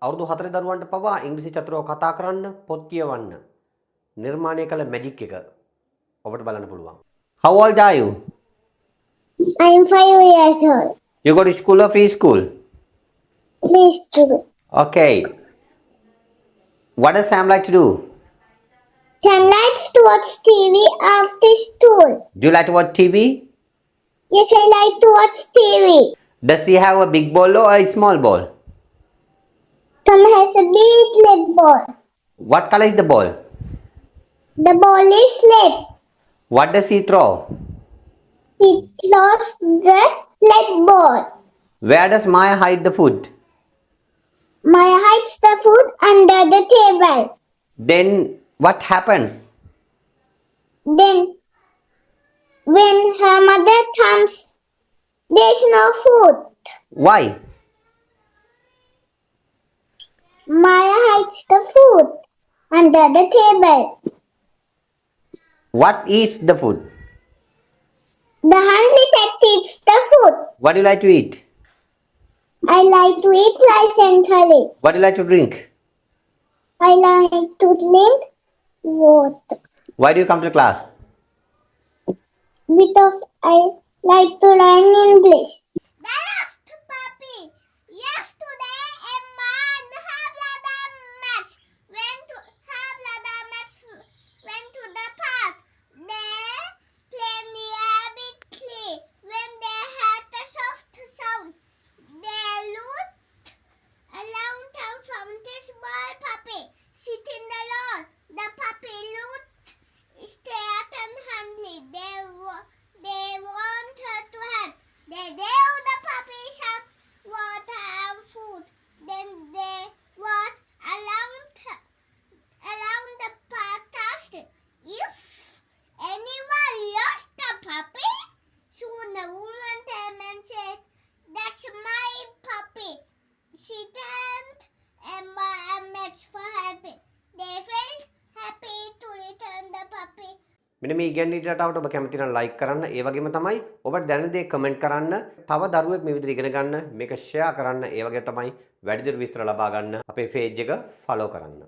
අවුරුදු 4 දරුවන්ට පවා ඉංග්‍රීසි චතුරව කතා කරන්න, පොත් කියවන්න නිර්මාණය කළ මැජික් එක ඔබට බලන්න පුළුවන්. How old are you? I'm 5 years old. You go to school or preschool? Please do. Okay. What does Sam like to do? Sam likes to watch TV after school. Do you like to watch TV? Yes, I like to watch TV. Does he have a big ball or a small ball? Tom has a big red ball. What color is the ball? The ball is red. What does he throw? He throws the red ball. Where does Maya hide the food? Maya hides the food under the table. Then what happens? Then, when her mother comes, there's no food. Why? Maya hides the food under the table. What eats the food? The hungry pet eats the food. What do you like to eat? I like to eat rice and curry. What do you like to drink? I like to drink water. Why do you come to class? Because I like to learn English. The last puppy. Yesterday, Emma and her brother Max went to the park. They played near a big tree. When they heard a soft sound, they looked around and found a small puppy sitting alone. The puppy looked scared and hungry. They wanted to help. They gave the puppy some water and food. Then they walked around the park asking if anyone lost a puppy. Soon a woman came and said, "That's my puppy." She thanked Emma and Max for helping. They felt happy to return the puppy. මෙන්න මේ ඉගෙනීම් රටාවට ඔබ කැමති නම් like කරන්න. ඒ වගේම තමයි ඔබට දැනෙන දේ කමෙන්ට් කරන්න. තව දරුවෙක් මේ විදිහට ඉගෙන ගන්න මේක ෂෙයා කරන්න. ඒ වගේ තමයි වැඩිදුර විස්තර ලබා ගන්න අපේ පේජ් එක ෆලෝ කරන්න.